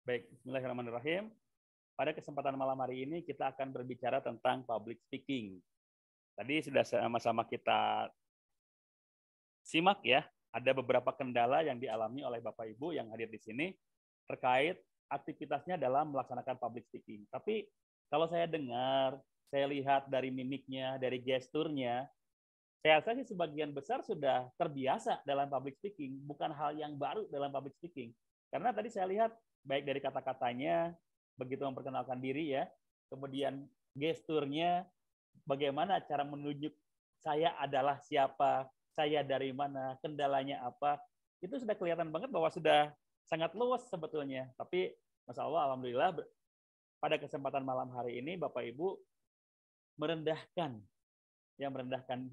Baik, bismillahirrahmanirrahim. Pada kesempatan malam hari ini kita akan berbicara tentang public speaking. Tadi sudah sama-sama kita simak ya, ada beberapa kendala yang dialami oleh Bapak Ibu yang hadir di sini terkait aktivitasnya dalam melaksanakan public speaking. Tapi kalau saya dengar, saya lihat dari mimiknya, dari gesturnya, saya rasa sih sebagian besar sudah terbiasa dalam public speaking, bukan hal yang baru dalam public speaking. Karena tadi saya lihat baik dari kata-katanya, begitu memperkenalkan diri ya, kemudian gesturnya, bagaimana cara menunjuk saya adalah siapa, saya dari mana, kendalanya apa, itu sudah kelihatan banget bahwa sudah sangat luas sebetulnya. Tapi Masya Allah, Alhamdulillah, pada kesempatan malam hari ini Bapak Ibu merendahkan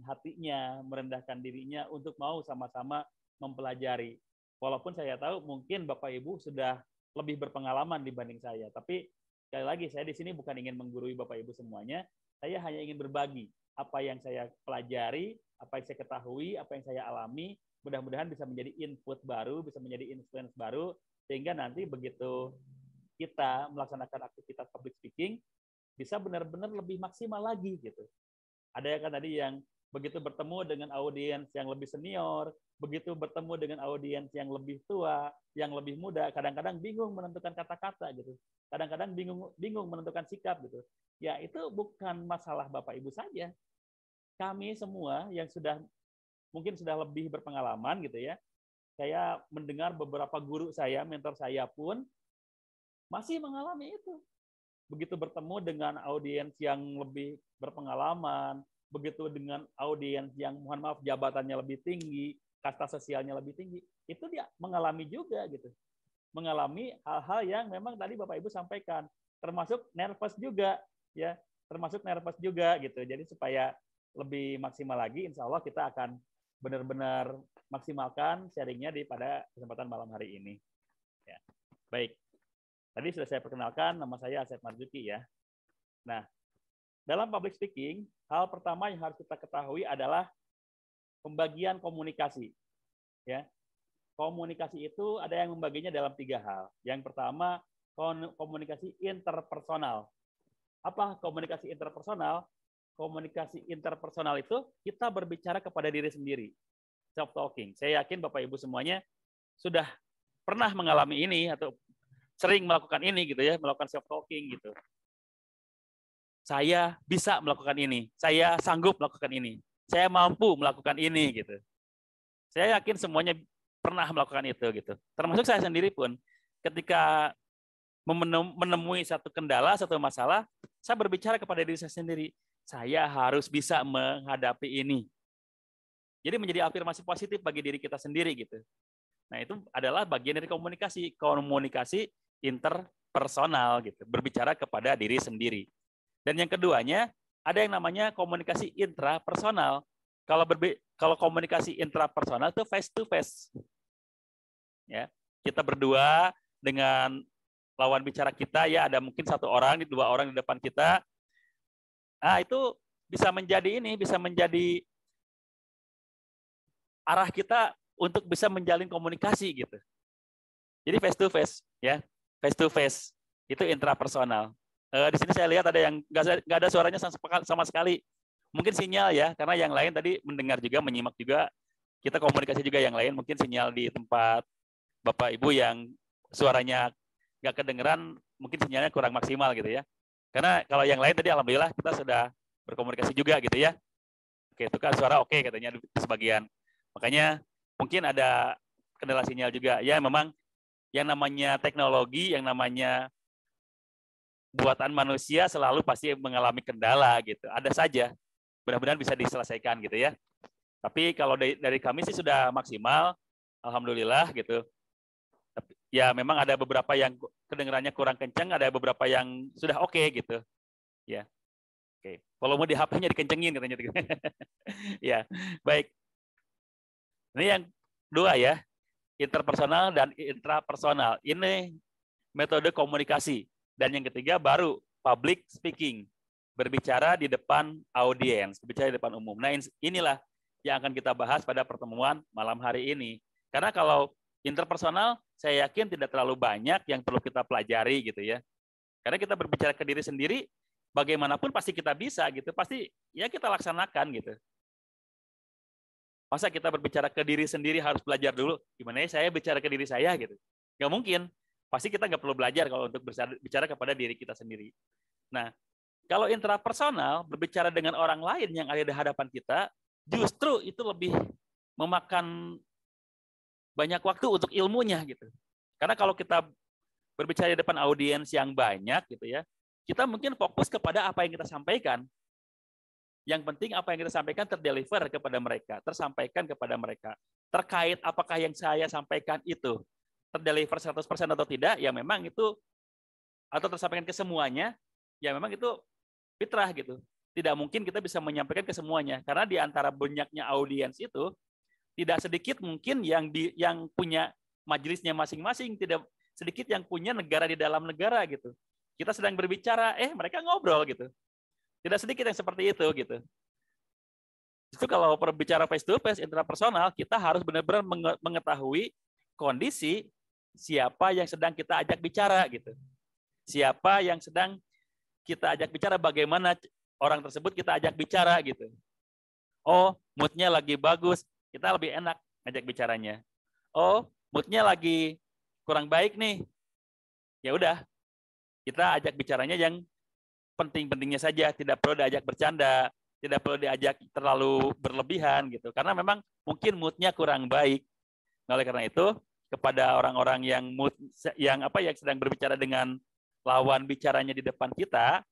hatinya, merendahkan dirinya untuk mau sama-sama mempelajari. Walaupun saya tahu mungkin Bapak Ibu sudah lebih berpengalaman dibanding saya, tapi sekali lagi saya di sini bukan ingin menggurui Bapak Ibu semuanya, saya hanya ingin berbagi apa yang saya pelajari, apa yang saya ketahui, apa yang saya alami, mudah-mudahan bisa menjadi input baru, bisa menjadi influence baru, sehingga nanti begitu kita melaksanakan aktivitas public speaking, bisa benar-benar lebih maksimal lagi gitu. Ada yang kan tadi yang begitu bertemu dengan audiens yang lebih senior, begitu bertemu dengan audiens yang lebih tua, yang lebih muda, kadang-kadang bingung menentukan kata-kata gitu. Kadang-kadang bingung menentukan sikap gitu. Ya itu bukan masalah Bapak Ibu saja. Kami semua yang mungkin sudah lebih berpengalaman gitu ya. Saya mendengar beberapa guru saya, mentor saya pun masih mengalami itu. Begitu bertemu dengan audiens yang lebih berpengalaman, begitu dengan audiens yang mohon maaf jabatannya lebih tinggi, kasta sosialnya lebih tinggi, itu dia mengalami juga gitu. Mengalami hal-hal yang memang tadi Bapak Ibu sampaikan, termasuk nervous juga ya, termasuk nervous juga gitu. Jadi supaya lebih maksimal lagi, insya Allah kita akan benar-benar maksimalkan sharingnya pada kesempatan malam hari ini. Ya. Baik. Tadi sudah saya perkenalkan, nama saya Asep Marzuki ya. Nah, dalam public speaking, hal pertama yang harus kita ketahui adalah pembagian komunikasi. Ya, komunikasi itu ada yang membaginya dalam 3 hal. Yang pertama, komunikasi interpersonal. Apa komunikasi interpersonal? Komunikasi interpersonal itu kita berbicara kepada diri sendiri. Self-talking. Saya yakin Bapak Ibu semuanya sudah pernah mengalami ini atau sering melakukan ini gitu ya, melakukan self talking gitu. Saya bisa melakukan ini, saya sanggup melakukan ini, saya mampu melakukan ini gitu. Saya yakin semuanya pernah melakukan itu gitu. Termasuk saya sendiri pun ketika menemui satu kendala, satu masalah, saya berbicara kepada diri saya sendiri, saya harus bisa menghadapi ini. Jadi menjadi afirmasi positif bagi diri kita sendiri gitu. Nah, itu adalah bagian dari komunikasi interpersonal gitu, berbicara kepada diri sendiri. Dan yang keduanya ada yang namanya komunikasi intrapersonal. Kalau komunikasi intrapersonal itu face to face. Ya, kita berdua dengan lawan bicara kita ya, ada mungkin 1 orang, 2 orang di depan kita. Nah, itu bisa menjadi arah kita untuk bisa menjalin komunikasi gitu. Jadi face to face ya. Face to face itu intrapersonal. Di sini saya lihat ada yang nggak ada suaranya sama sekali. Mungkin sinyal ya, karena yang lain tadi mendengar juga, menyimak juga. Kita komunikasi juga yang lain. Mungkin sinyal di tempat Bapak Ibu yang suaranya nggak kedengeran, mungkin sinyalnya kurang maksimal gitu ya. Karena kalau yang lain tadi alhamdulillah kita sudah berkomunikasi juga gitu ya. Oke, itu kan suara oke katanya di sebagian. Makanya mungkin ada kendala sinyal juga. Ya memang yang namanya teknologi, yang namanya buatan manusia selalu pasti mengalami kendala gitu. Ada saja. Mudah-mudahan bisa diselesaikan gitu ya. Tapi kalau dari kami sih sudah maksimal, alhamdulillah gitu. Ya memang ada beberapa yang kedengarannya kurang kencang, ada beberapa yang sudah oke gitu. Ya. Oke. Volume di HP-nya dikencengin katanya. Ya, baik. Ini yang 2 ya. Interpersonal dan intrapersonal. Ini metode komunikasi. Dan yang ketiga baru public speaking. Berbicara di depan audiens, berbicara di depan umum. Nah, inilah yang akan kita bahas pada pertemuan malam hari ini. Karena kalau Interpersonal, saya yakin tidak terlalu banyak yang perlu kita pelajari gitu ya. Karena kita berbicara ke diri sendiri, bagaimanapun pasti kita bisa gitu, pasti ya kita laksanakan gitu. Masa kita berbicara ke diri sendiri harus belajar dulu, gimana ya saya bicara ke diri saya gitu. Nggak mungkin, pasti kita nggak perlu belajar kalau untuk bicara kepada diri kita sendiri. Nah, kalau intrapersonal, berbicara dengan orang lain yang ada di hadapan kita, justru itu lebih memakan banyak waktu untuk ilmunya gitu. Karena kalau kita berbicara di depan audiens yang banyak gitu ya, kita mungkin fokus kepada apa yang kita sampaikan. Yang penting apa yang kita sampaikan terdeliver kepada mereka, tersampaikan kepada mereka. Terkait apakah yang saya sampaikan itu terdeliver 100% atau tidak, ya memang itu, atau tersampaikan ke semuanya, ya memang itu fitrah gitu. Tidak mungkin kita bisa menyampaikan ke semuanya. Karena di antara banyaknya audiens itu, tidak sedikit mungkin yang punya majelisnya masing-masing, tidak sedikit yang punya negara di dalam negara gitu. Kita sedang berbicara, mereka ngobrol gitu. Tidak sedikit yang seperti itu gitu. Justru kalau berbicara face to face intrapersonal, kita harus benar-benar mengetahui kondisi siapa yang sedang kita ajak bicara gitu. Siapa yang sedang kita ajak bicara, bagaimana orang tersebut kita ajak bicara gitu. Oh, moodnya lagi bagus, kita lebih enak ngajak bicaranya. Oh, moodnya lagi kurang baik nih. Ya udah, kita ajak bicaranya yang penting-pentingnya saja, tidak perlu diajak bercanda, tidak perlu diajak terlalu berlebihan gitu. Karena memang mungkin moodnya kurang baik. Oleh karena itu, kepada orang-orang yang sedang berbicara dengan lawan bicaranya di depan kita,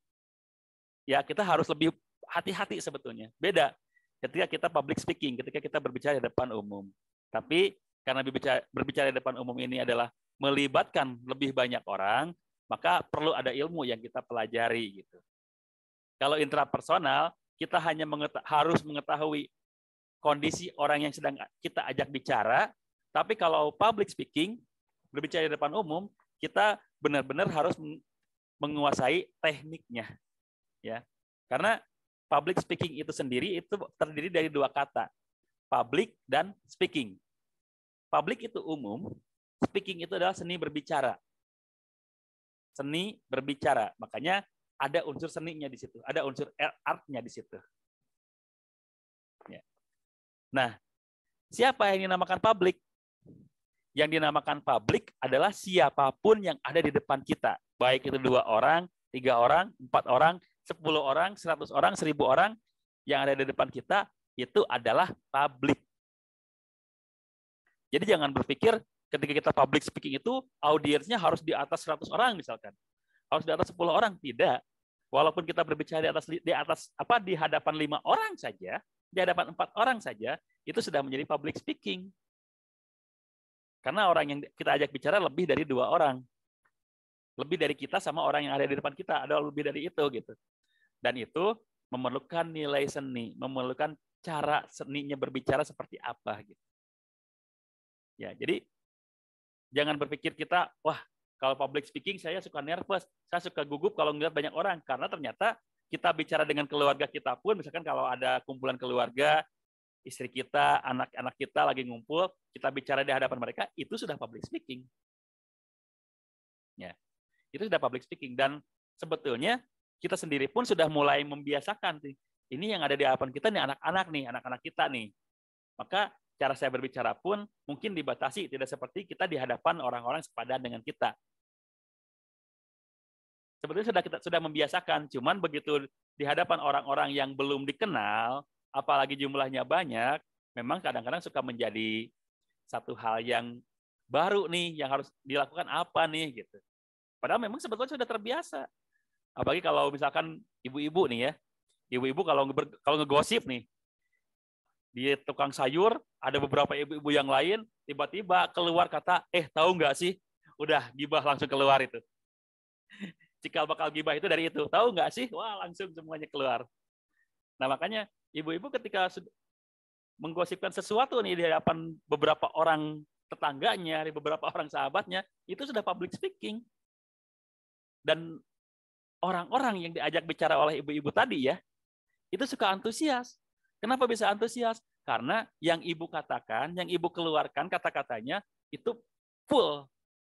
ya kita harus lebih hati-hati sebetulnya. Beda ketika kita public speaking, ketika kita berbicara di depan umum. Tapi karena berbicara di depan umum ini adalah melibatkan lebih banyak orang, maka perlu ada ilmu yang kita pelajari gitu. Kalau intrapersonal, kita hanya harus mengetahui kondisi orang yang sedang kita ajak bicara, tapi kalau public speaking, berbicara di depan umum, kita benar-benar harus menguasai tekniknya. Ya. Karena public speaking itu sendiri itu terdiri dari dua kata, public dan speaking. Public itu umum, speaking itu adalah seni berbicara. Seni berbicara, makanya ada unsur seninya di situ, ada unsur artnya di situ. Ya. Nah, siapa yang dinamakan public? Yang dinamakan publik adalah siapapun yang ada di depan kita. Baik itu 2 orang, 3 orang, 4 orang, 10 orang, 100 orang, 1000 orang yang ada di depan kita, itu adalah publik. Jadi jangan berpikir ketika kita public speaking itu audiensnya harus di atas 100 orang misalkan. Harus di atas 10 orang, tidak. Walaupun kita berbicara di hadapan 5 orang saja, di hadapan 4 orang saja, itu sudah menjadi public speaking. Karena orang yang kita ajak bicara lebih dari 2 orang. Lebih dari kita sama orang yang ada di depan kita, ada lebih dari itu gitu. Dan itu memerlukan nilai seni, memerlukan cara seninya berbicara seperti apa gitu. Ya, jadi jangan berpikir kita, wah, kalau public speaking saya suka nervous, saya suka gugup kalau ngeliat banyak orang, karena ternyata kita bicara dengan keluarga kita pun, misalkan kalau ada kumpulan keluarga, istri kita, anak-anak kita lagi ngumpul, kita bicara di hadapan mereka, itu sudah public speaking. Ya, itu sudah public speaking. Dan sebetulnya kita sendiri pun sudah mulai membiasakan. Ini yang ada di hadapan kita nih, anak-anak kita nih. Maka cara saya berbicara pun mungkin dibatasi, tidak seperti kita di hadapan orang-orang sepadan dengan kita. Sebetulnya kita sudah membiasakan, cuman begitu di hadapan orang-orang yang belum dikenal, apalagi jumlahnya banyak, memang kadang-kadang suka menjadi satu hal yang baru nih, yang harus dilakukan apa nih gitu. Padahal memang sebetulnya sudah terbiasa. Apalagi kalau misalkan ibu-ibu nih ya, ibu-ibu kalau ngegosip nih, di tukang sayur ada beberapa ibu-ibu yang lain, tiba-tiba keluar kata, tahu nggak sih, udah gibah langsung keluar itu. Cikal bakal gibah itu dari itu, tahu nggak sih, wah langsung semuanya keluar. Nah makanya ibu-ibu ketika menggosipkan sesuatu nih di hadapan beberapa orang tetangganya, di beberapa orang sahabatnya, itu sudah public speaking. Dan orang-orang yang diajak bicara oleh ibu-ibu tadi ya, itu suka antusias. Kenapa bisa antusias? Karena yang ibu katakan, yang ibu keluarkan kata-katanya itu full,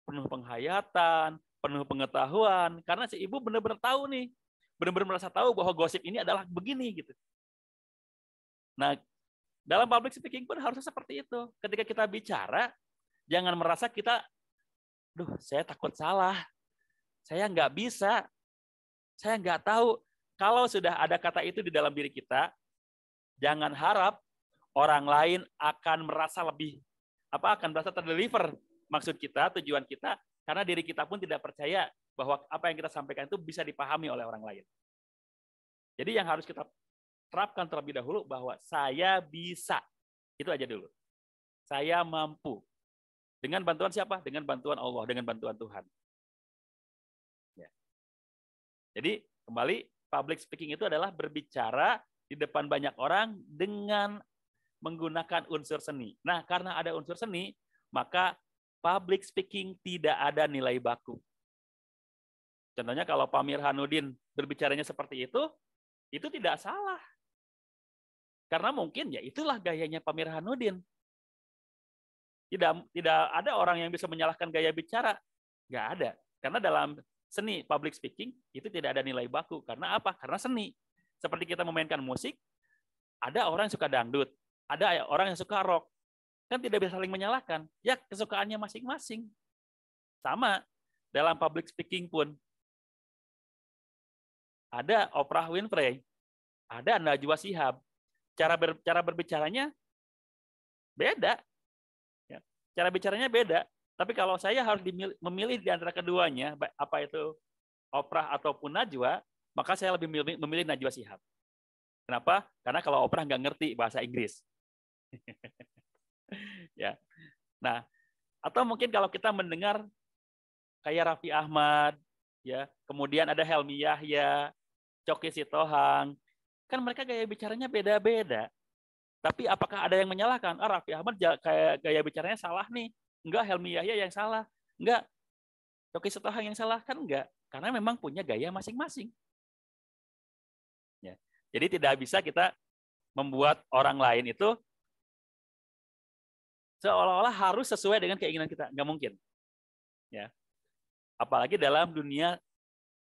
penuh penghayatan, penuh pengetahuan, karena si ibu benar-benar tahu nih, benar-benar merasa tahu bahwa gosip ini adalah begini gitu. Nah, dalam public speaking pun harusnya seperti itu. Ketika kita bicara, jangan merasa kita, saya takut salah, saya nggak bisa, saya nggak tahu. Kalau sudah ada kata itu di dalam diri kita, jangan harap orang lain akan merasa terdeliver maksud kita, tujuan kita, karena diri kita pun tidak percaya bahwa apa yang kita sampaikan itu bisa dipahami oleh orang lain. Jadi yang harus kita terapkan terlebih dahulu bahwa saya bisa. Itu aja dulu. Saya mampu. Dengan bantuan siapa? Dengan bantuan Allah, dengan bantuan Tuhan. Ya. Jadi kembali, public speaking itu adalah berbicara di depan banyak orang dengan menggunakan unsur seni. Nah, karena ada unsur seni, maka public speaking tidak ada nilai baku. Contohnya kalau Pak Mirhanuddin berbicaranya seperti itu tidak salah. Karena mungkin ya itulah gayanya Pak Mirhanuddin. Tidak ada orang yang bisa menyalahkan gaya bicara. Nggak ada. Karena dalam seni public speaking itu tidak ada nilai baku. Karena apa? Karena seni. Seperti kita memainkan musik, ada orang yang suka dangdut, ada orang yang suka rock. Kan tidak bisa saling menyalahkan. Ya kesukaannya masing-masing. Sama dalam public speaking pun. Ada Oprah Winfrey, ada Najwa Shihab. Cara berbicaranya beda. Ya, cara bicaranya beda. Tapi kalau saya harus memilih di antara keduanya, apa itu Oprah ataupun Najwa, maka saya lebih memilih Najwa Shihab. Kenapa? Karena kalau Oprah nggak ngerti bahasa Inggris. Ya. Nah, atau mungkin kalau kita mendengar kayak Raffi Ahmad, ya, kemudian ada Helmi Yahya, Choky Sitohang, kan mereka gaya bicaranya beda-beda. Tapi apakah ada yang menyalahkan? Raffi Ahmad kayak gaya bicaranya salah nih. Enggak, Helmi Yahya yang salah. Enggak, Choky Sitohang yang salah. Kan enggak. Karena memang punya gaya masing-masing. Ya. Jadi tidak bisa kita membuat orang lain itu seolah-olah harus sesuai dengan keinginan kita. Enggak mungkin. Ya. Apalagi dalam dunia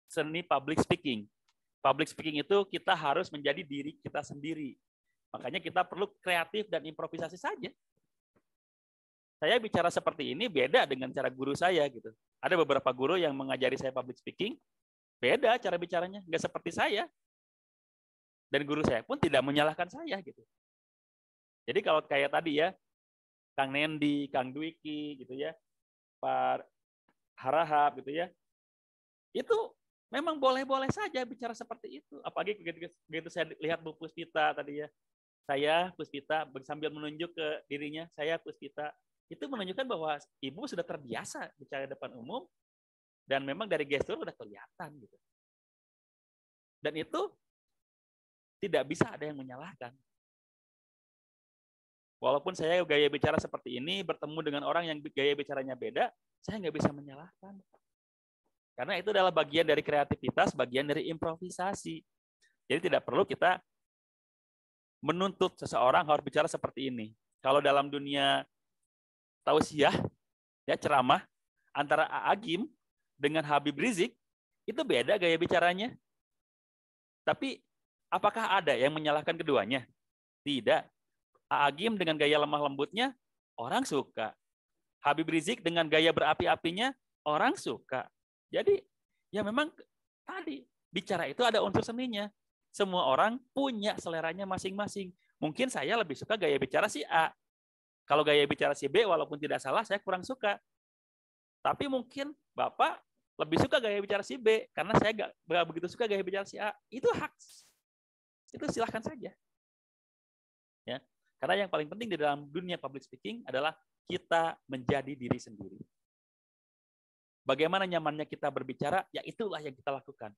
seni public speaking. Public speaking itu kita harus menjadi diri kita sendiri. Makanya kita perlu kreatif dan improvisasi saja. Saya bicara seperti ini beda dengan cara guru saya gitu. Ada beberapa guru yang mengajari saya public speaking, beda cara bicaranya, nggak seperti saya. Dan guru saya pun tidak menyalahkan saya gitu. Jadi kalau kayak tadi ya, Kang Nendi, Kang Dwiki gitu ya, Pak Harahap gitu ya, itu memang boleh-boleh saja bicara seperti itu. Apalagi begitu saya lihat Bu Puspita tadi ya, saya Puspita sambil menunjuk ke dirinya, saya Puspita, itu menunjukkan bahwa ibu sudah terbiasa bicara depan umum dan memang dari gestur sudah kelihatan gitu. Dan itu tidak bisa ada yang menyalahkan. Walaupun saya gaya bicara seperti ini, bertemu dengan orang yang gaya bicaranya beda, saya nggak bisa menyalahkan. Karena itu adalah bagian dari kreativitas, bagian dari improvisasi. Jadi tidak perlu kita menuntut seseorang harus bicara seperti ini. Kalau dalam dunia tausiah, ya ceramah, antara Agim dengan Habib Rizik, itu beda gaya bicaranya. Tapi apakah ada yang menyalahkan keduanya? Tidak. Agim dengan gaya lemah lembutnya, orang suka. Habib Rizik dengan gaya berapi-apinya, orang suka. Jadi, ya memang tadi, bicara itu ada unsur seninya. Semua orang punya seleranya masing-masing. Mungkin saya lebih suka gaya bicara si A. Kalau gaya bicara si B, walaupun tidak salah, saya kurang suka. Tapi mungkin Bapak lebih suka gaya bicara si B, karena saya nggak begitu suka gaya bicara si A. Itu hak. Itu silahkan saja. Ya. Karena yang paling penting di dalam dunia public speaking adalah kita menjadi diri sendiri. Bagaimana nyamannya kita berbicara, ya itulah yang kita lakukan.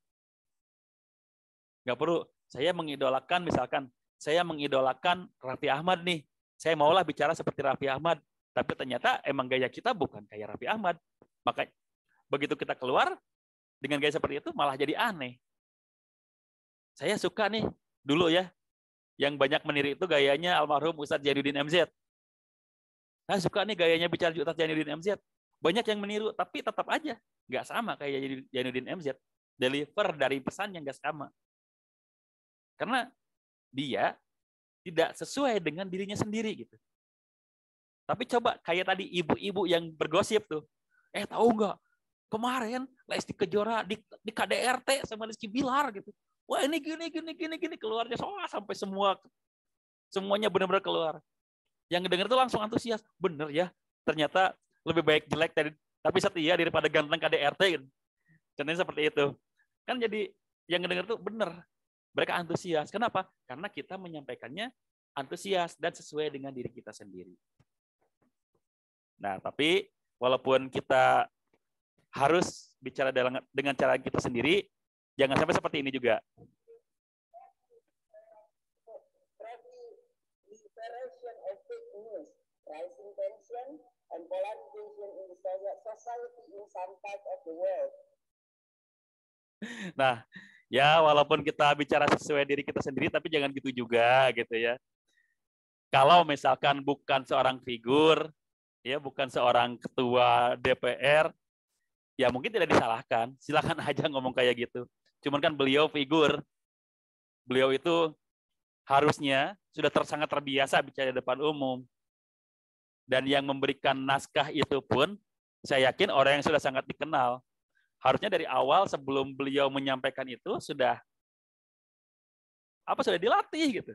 Nggak perlu, saya mengidolakan, misalkan, saya mengidolakan Raffi Ahmad nih. Saya maulah bicara seperti Raffi Ahmad. Tapi ternyata emang gaya kita bukan kayak Raffi Ahmad. Maka begitu kita keluar, dengan gaya seperti itu malah jadi aneh. Saya suka nih, dulu ya, yang banyak meniru itu gayanya almarhum Ustadz Jainuddin MZ. Nah, suka nih gayanya bicara Ustaz Zainuddin MZ. Banyak yang meniru, tapi tetap aja nggak sama kayak Zainuddin MZ. Deliver dari pesan yang nggak sama. Karena dia tidak sesuai dengan dirinya sendiri gitu. Tapi coba kayak tadi ibu-ibu yang bergosip tuh. Tahu nggak? Kemarin Lesti Kejora di KDRT sama Rizky Bilar gitu. Wah ini gini keluarnya soal sampai semuanya benar-benar keluar. Yang denger tuh langsung antusias. Bener ya, ternyata lebih baik jelek tapi setia daripada ganteng KDRT gitu. Contohnya seperti itu. Kan jadi yang denger tuh bener. Mereka antusias. Kenapa? Karena kita menyampaikannya antusias dan sesuai dengan diri kita sendiri. Nah, tapi walaupun kita harus bicara dengan cara kita sendiri, jangan sampai seperti ini juga. Nah, ya walaupun kita bicara sesuai diri kita sendiri, tapi jangan gitu juga gitu ya. Kalau misalkan bukan seorang figur, ya bukan seorang ketua DPR, ya mungkin tidak disalahkan. Silakan aja ngomong kayak gitu. Cuman kan beliau figur, beliau itu harusnya sudah sangat terbiasa bicara di depan umum. Dan yang memberikan naskah itu pun, saya yakin orang yang sudah sangat dikenal. Harusnya dari awal sebelum beliau menyampaikan itu sudah dilatih gitu.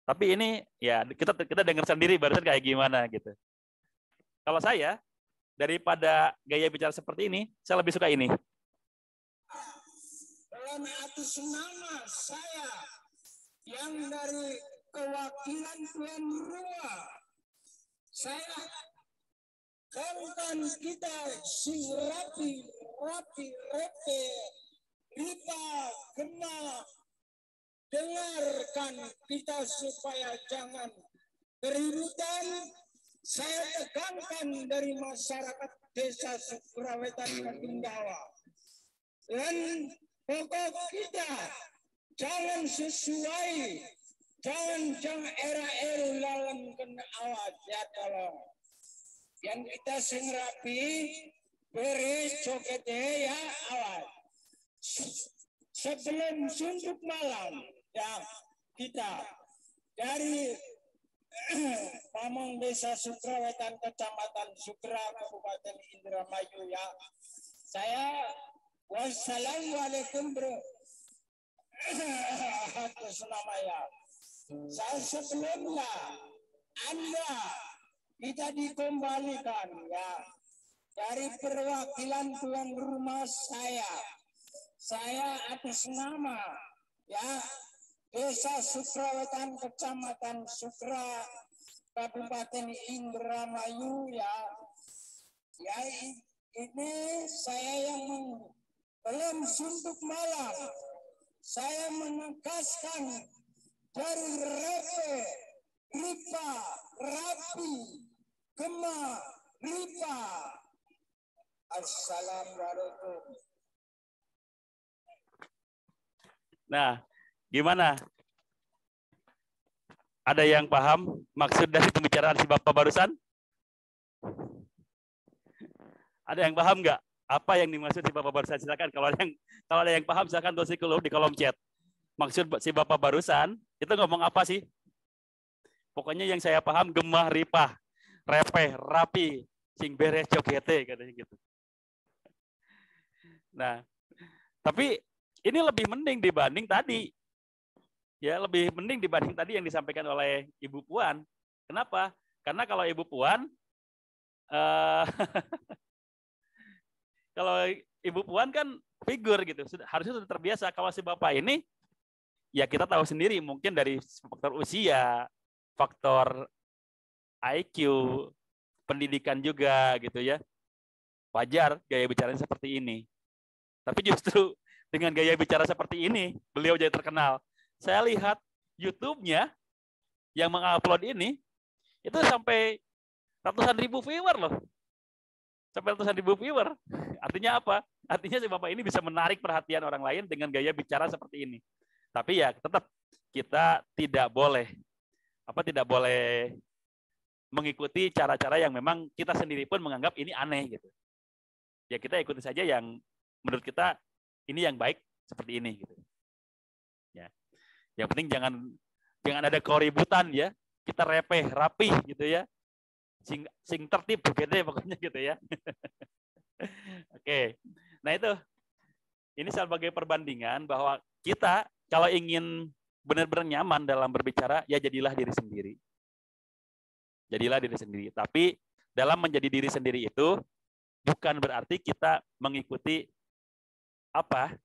Tapi ini ya kita dengar sendiri barusan kayak gimana gitu. Kalau saya daripada gaya bicara seperti ini, saya lebih suka ini. Dalam atas nama saya yang dari kewakilan Tuan Rua, saya kan kita sing rapi, repe, Rita, Gema, dengarkan kita supaya jangan keributan. Saya tekankan dari masyarakat desa Sukrawetan Katinggawa. Dan pokok kita jangan sesuai, jangan era lawan kena awat ya tolong. Yang kita sing rapi, beres cokete ya awat. Sebelum suntuk malam, ya kita dari Pamong Desa Sukrawetan Kecamatan Sukra Kabupaten Indramayu ya. Saya wassalamualaikum bro. Atas nama ya. Saya sebelumnya Anda kita dikembalikan ya dari perwakilan tuan rumah saya. Saya atas nama ya Desa Sukrawetan Kecamatan Sukra Kabupaten Indramayu ya. Ya ini saya yang belum suntuk malam. Saya menegaskan dari repe, ripa, rapi, gema, ripa. Assalamualaikum. Nah, gimana? Ada yang paham maksud dari pembicaraan si Bapak barusan? Ada yang paham nggak? Apa yang dimaksud si Bapak barusan? Silakan kalau ada yang paham silakan tulis di kolom chat. Maksud si Bapak barusan itu ngomong apa sih? Pokoknya yang saya paham gemah ripah, repeh, rapi, sing beres cokete katanya gitu. Nah, tapi ini lebih mending dibanding tadi. Ya, lebih mending dibanding tadi yang disampaikan oleh Ibu Puan. Kenapa? Karena kalau Ibu Puan kalau Ibu Puan kan figur gitu, harusnya sudah terbiasa. Kalau si Bapak ini, ya kita tahu sendiri mungkin dari faktor usia, faktor IQ, pendidikan juga gitu ya. Wajar gaya bicaranya seperti ini. Tapi justru dengan gaya bicara seperti ini, beliau jadi terkenal. Saya lihat YouTube-nya yang mengupload ini, itu sampai ratusan ribu viewer loh. Sampai ratusan ribu viewer. Artinya apa? Artinya si Bapak ini bisa menarik perhatian orang lain dengan gaya bicara seperti ini. Tapi ya tetap kita tidak boleh mengikuti cara-cara yang memang kita sendiri pun menganggap ini aneh gitu. Ya kita ikuti saja yang menurut kita ini yang baik seperti ini gitu. Ya. Yang penting jangan ada keributan ya. Kita rapi gitu ya. Sing tertib begitu ya pokoknya gitu ya. Oke. Nah itu ini sebagai perbandingan bahwa kita kalau ingin benar-benar nyaman dalam berbicara, ya jadilah diri sendiri. Jadilah diri sendiri. Tapi dalam menjadi diri sendiri itu bukan berarti kita mengikuti apa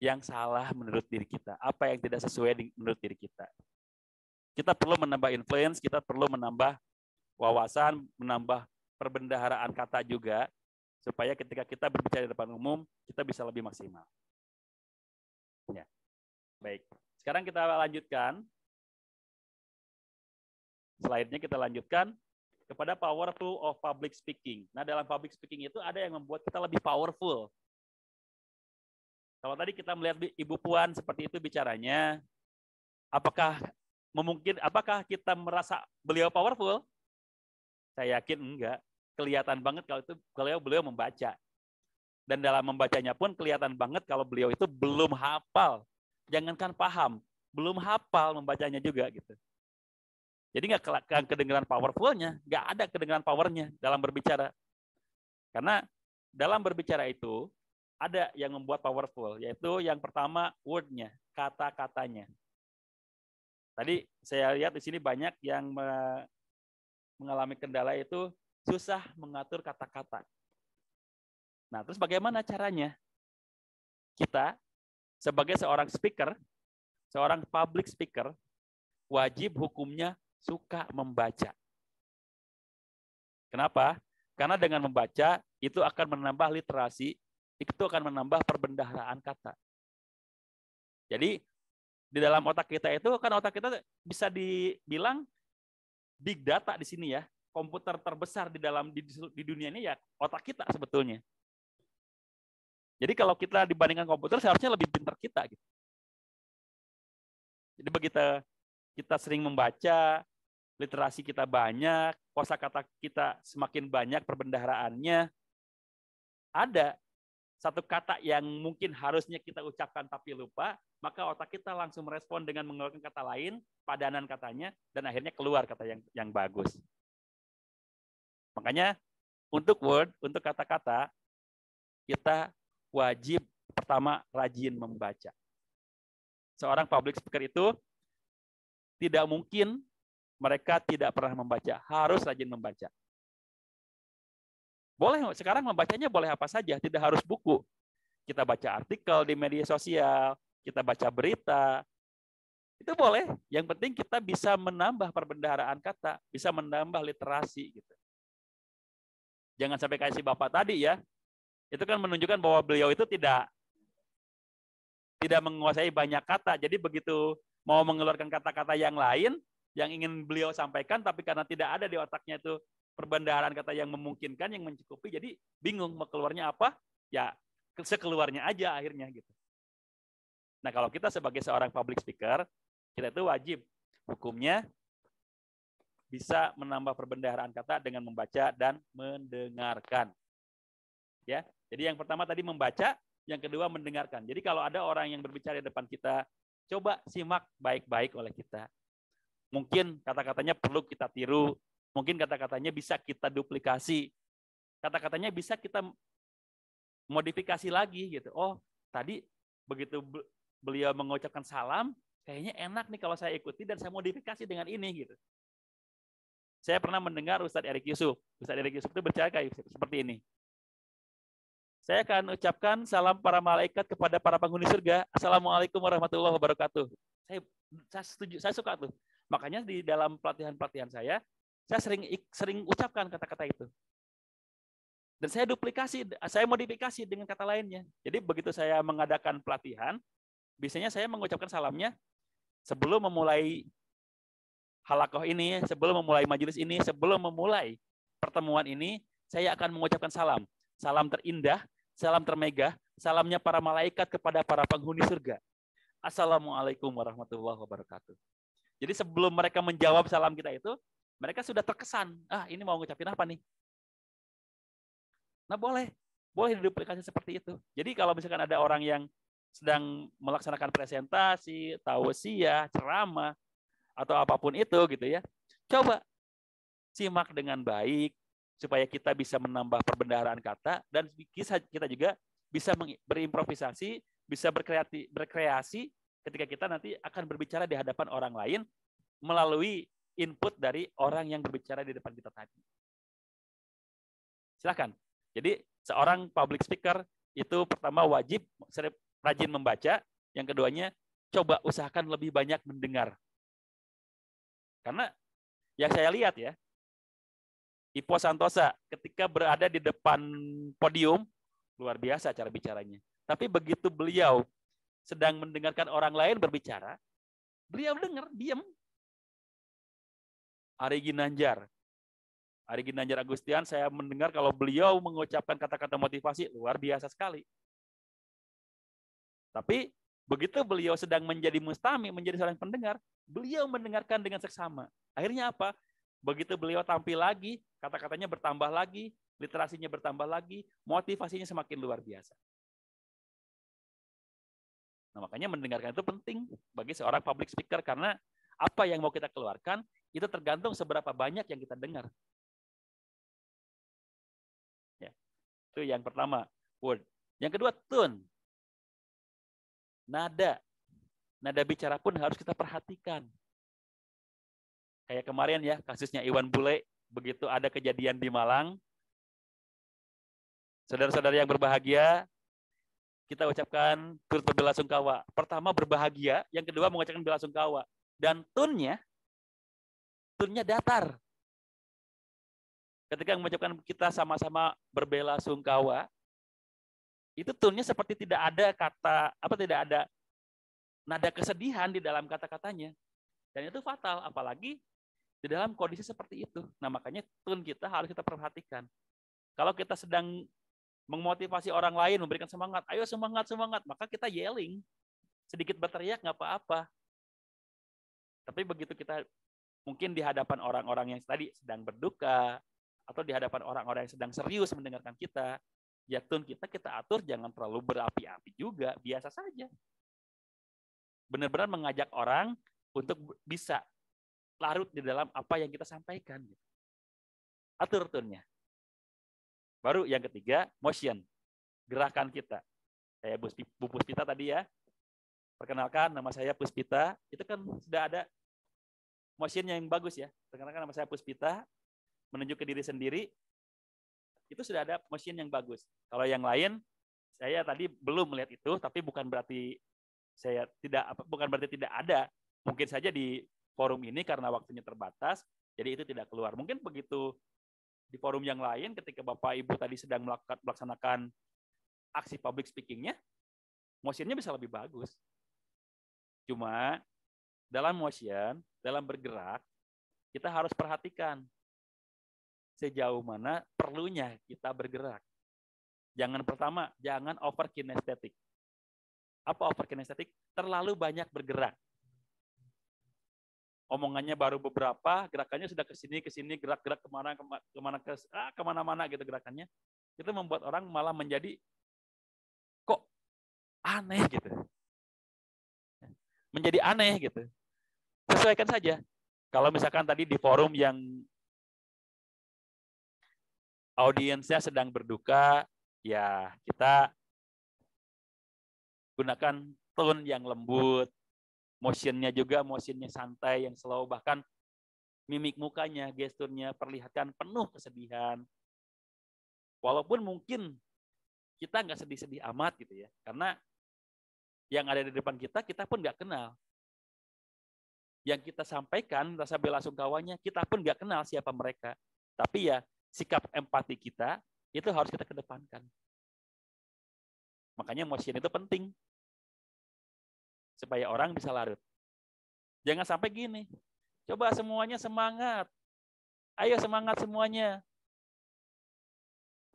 yang salah menurut diri kita, apa yang tidak sesuai menurut diri kita. Kita perlu menambah influence, kita perlu menambah wawasan, menambah perbendaharaan kata juga, supaya ketika kita berbicara di depan umum, kita bisa lebih maksimal. Ya. Baik, sekarang kita lanjutkan. Slide-nya kita lanjutkan kepada powerful of public speaking. Nah, dalam public speaking itu ada yang membuat kita lebih powerful. Kalau tadi kita melihat Ibu Puan seperti itu bicaranya, apakah kita merasa beliau powerful? Saya yakin enggak. Kelihatan banget kalau beliau membaca. Dan dalam membacanya pun kelihatan banget kalau beliau itu belum hafal. Jangankan paham, belum hafal membacanya juga gitu. Jadi nggak kedengeran powerful-nya, nggak ada kedengeran power-nya dalam berbicara. Karena dalam berbicara itu ada yang membuat powerful, yaitu yang pertama word-nya, kata-katanya. Tadi saya lihat di sini banyak yang mengalami kendala itu susah mengatur kata-kata. Nah, terus bagaimana caranya? Kita sebagai seorang speaker, seorang public speaker, wajib hukumnya suka membaca. Kenapa? Karena dengan membaca itu akan menambah literasi, itu akan menambah perbendaharaan kata. Jadi di dalam otak kita itu kan otak kita bisa dibilang big data di sini ya, komputer terbesar di dunia ini ya otak kita sebetulnya. Jadi kalau kita dibandingkan komputer seharusnya lebih pintar kita gitu. Jadi begitu kita sering membaca, literasi kita banyak, kosakata kita semakin banyak perbendaharaannya, ada satu kata yang mungkin harusnya kita ucapkan tapi lupa, maka otak kita langsung merespon dengan mengeluarkan kata lain, padanan katanya, dan akhirnya keluar kata yang bagus. Makanya untuk kata-kata, kita wajib pertama rajin membaca. Seorang public speaker itu tidak mungkin mereka tidak pernah membaca, harus rajin membaca. Boleh, sekarang membacanya boleh apa saja, tidak harus buku. Kita baca artikel di media sosial, kita baca berita, itu boleh. Yang penting kita bisa menambah perbendaharaan kata, bisa menambah literasi. Gitu. Jangan sampai kayak si Bapak tadi ya, itu kan menunjukkan bahwa beliau itu tidak menguasai banyak kata, jadi begitu mau mengeluarkan kata-kata yang lain, yang ingin beliau sampaikan, tapi karena tidak ada di otaknya itu perbendaharaan kata yang memungkinkan, yang mencukupi, jadi bingung mau keluarnya apa, ya sekeluarnya aja akhirnya gitu. Nah kalau kita sebagai seorang public speaker, kita itu wajib hukumnya bisa menambah perbendaharaan kata dengan membaca dan mendengarkan. Ya, jadi yang pertama tadi membaca, yang kedua mendengarkan. Jadi kalau ada orang yang berbicara di depan kita, coba simak baik-baik oleh kita. Mungkin kata-katanya perlu kita tiru, mungkin kata-katanya bisa kita duplikasi, kata-katanya bisa kita modifikasi lagi gitu. Oh, tadi begitu beliau mengucapkan salam, kayaknya enak nih kalau saya ikuti dan saya modifikasi dengan ini gitu. Saya pernah mendengar Ustadz Erik Yusuf. Ustadz Erik Yusuf itu berbicara kayak seperti ini. Saya akan ucapkan salam para malaikat kepada para penghuni surga. Assalamualaikum warahmatullahi wabarakatuh. Saya setuju, saya suka tuh. Makanya di dalam pelatihan-pelatihan saya sering ucapkan kata-kata itu. Dan saya modifikasi dengan kata lainnya. Jadi begitu saya mengadakan pelatihan, biasanya saya mengucapkan salamnya sebelum memulai halakoh ini, sebelum memulai majelis ini, sebelum memulai pertemuan ini, saya akan mengucapkan salam. Salam terindah, salam termegah, salamnya para malaikat kepada para penghuni surga. Assalamualaikum warahmatullahi wabarakatuh. Jadi sebelum mereka menjawab salam kita itu, Mereka sudah terkesan, ini mau ngucapin apa nih? Nah boleh diduplikasi seperti itu. Jadi kalau misalkan ada orang yang sedang melaksanakan presentasi, tausiah, ceramah, atau apapun itu gitu ya, coba simak dengan baik supaya kita bisa menambah perbendaharaan kata dan kita juga bisa berimprovisasi, bisa berkreasi ketika kita nanti akan berbicara di hadapan orang lain melalui input dari orang yang berbicara di depan kita tadi. Silakan. Jadi seorang public speaker itu pertama wajib rajin membaca, yang keduanya coba usahakan lebih banyak mendengar. Karena yang saya lihat ya, Ipo Santosa ketika berada di depan podium, luar biasa cara bicaranya. Tapi begitu beliau sedang mendengarkan orang lain berbicara, beliau dengar, diam. Ari Ginanjar Agustian, saya mendengar kalau beliau mengucapkan kata-kata motivasi, luar biasa sekali. Tapi begitu beliau sedang menjadi mustami, menjadi seorang pendengar, beliau mendengarkan dengan seksama. Akhirnya apa? Begitu beliau tampil lagi, kata-katanya bertambah lagi, literasinya bertambah lagi, motivasinya semakin luar biasa. Nah, makanya mendengarkan itu penting bagi seorang public speaker, karena apa yang mau kita keluarkan, itu tergantung seberapa banyak yang kita dengar. Ya, itu yang pertama, word. Yang kedua, tone. Nada bicara pun harus kita perhatikan. Kayak kemarin ya, kasusnya Iwan Bule, begitu ada kejadian di Malang, saudara-saudara yang berbahagia, kita ucapkan turut berbelasungkawa. Pertama berbahagia, yang kedua mengucapkan belasungkawa. Dan tone-nya datar. Ketika mengucapkan kita sama-sama berbelasungkawa, itu tone-nya seperti tidak ada nada kesedihan di dalam kata-katanya. Dan itu fatal, apalagi di dalam kondisi seperti itu. Nah, makanya tone kita harus kita perhatikan. Kalau kita sedang memotivasi orang lain, memberikan semangat, ayo semangat, maka kita yelling. Sedikit berteriak nggak apa-apa. Tapi begitu kita mungkin di hadapan orang-orang yang tadi sedang berduka, atau di hadapan orang-orang yang sedang serius mendengarkan kita, ya tone kita atur, jangan terlalu berapi-api juga, biasa saja. Benar-benar mengajak orang untuk bisa larut di dalam apa yang kita sampaikan. Atur tone-nya. Baru yang ketiga, motion. Gerakan kita. Kayak Bu Puspita tadi ya. Perkenalkan, nama saya Puspita. Itu kan sudah ada motion-nya yang bagus ya. Perkenalkan, nama saya Puspita. Menunjuk ke diri sendiri. Itu sudah ada motion yang bagus. Kalau yang lain, saya tadi belum melihat itu, tapi bukan berarti tidak ada. Mungkin saja di forum ini karena waktunya terbatas, jadi itu tidak keluar. Mungkin begitu di forum yang lain, ketika Bapak Ibu tadi sedang melaksanakan aksi public speaking-nya, motion-nya bisa lebih bagus. Cuma dalam motion, dalam bergerak, kita harus perhatikan sejauh mana perlunya kita bergerak. Jangan over kinesthetic. Apa over kinesthetic? Terlalu banyak bergerak. Omongannya baru beberapa, gerakannya sudah ke sini, gerak-gerak kemana-mana gitu gerakannya. Itu membuat orang malah menjadi kok aneh gitu. Menjadi aneh gitu. Sesuaikan saja. Kalau misalkan tadi di forum yang audiensnya sedang berduka, ya kita gunakan tone yang lembut, motionnya juga motionnya santai, yang slow, bahkan mimik mukanya, gesturnya perlihatkan penuh kesedihan. Walaupun mungkin kita nggak sedih-sedih amat gitu ya, karena yang ada di depan kita pun nggak kenal. Yang kita sampaikan, rasa belasungkawanya, kita pun nggak kenal siapa mereka. Tapi ya, sikap empati kita, itu harus kita kedepankan. Makanya motion itu penting. Supaya orang bisa larut. Jangan sampai gini, coba semuanya semangat. Ayo semangat semuanya.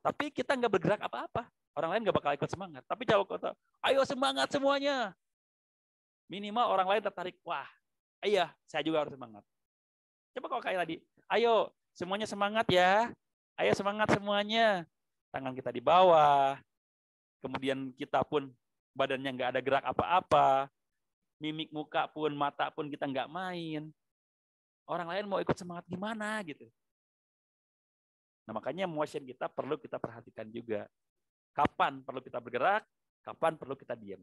Tapi kita nggak bergerak apa-apa. Orang lain nggak bakal ikut semangat. Tapi kalau kata, ayo semangat semuanya. Minimal orang lain tertarik, wah, iya saya juga harus semangat. Coba kalau kayak tadi, Ayo, semuanya semangat ya. Ayo semangat semuanya. Tangan kita di bawah. Kemudian kita pun badannya nggak ada gerak apa-apa. Mimik muka pun, mata pun kita nggak main. Orang lain mau ikut semangat gimana gitu. Nah, makanya motion kita perlu kita perhatikan juga. Kapan perlu kita bergerak, kapan perlu kita diam.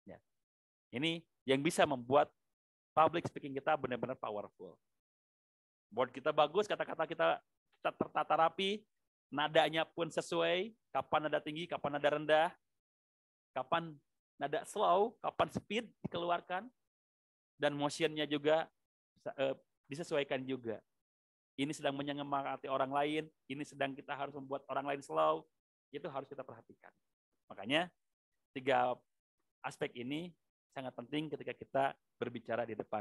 Ya. Ini yang bisa membuat public speaking kita benar-benar powerful. Board kita bagus, kata-kata kita tertata rapi, nadanya pun sesuai, kapan nada tinggi, kapan nada rendah, kapan nada slow, kapan speed dikeluarkan, dan motionnya juga disesuaikan juga. Ini sedang menyemangati orang lain, ini sedang kita harus membuat orang lain slow, itu harus kita perhatikan. Makanya 3 aspek ini sangat penting ketika kita berbicara di depan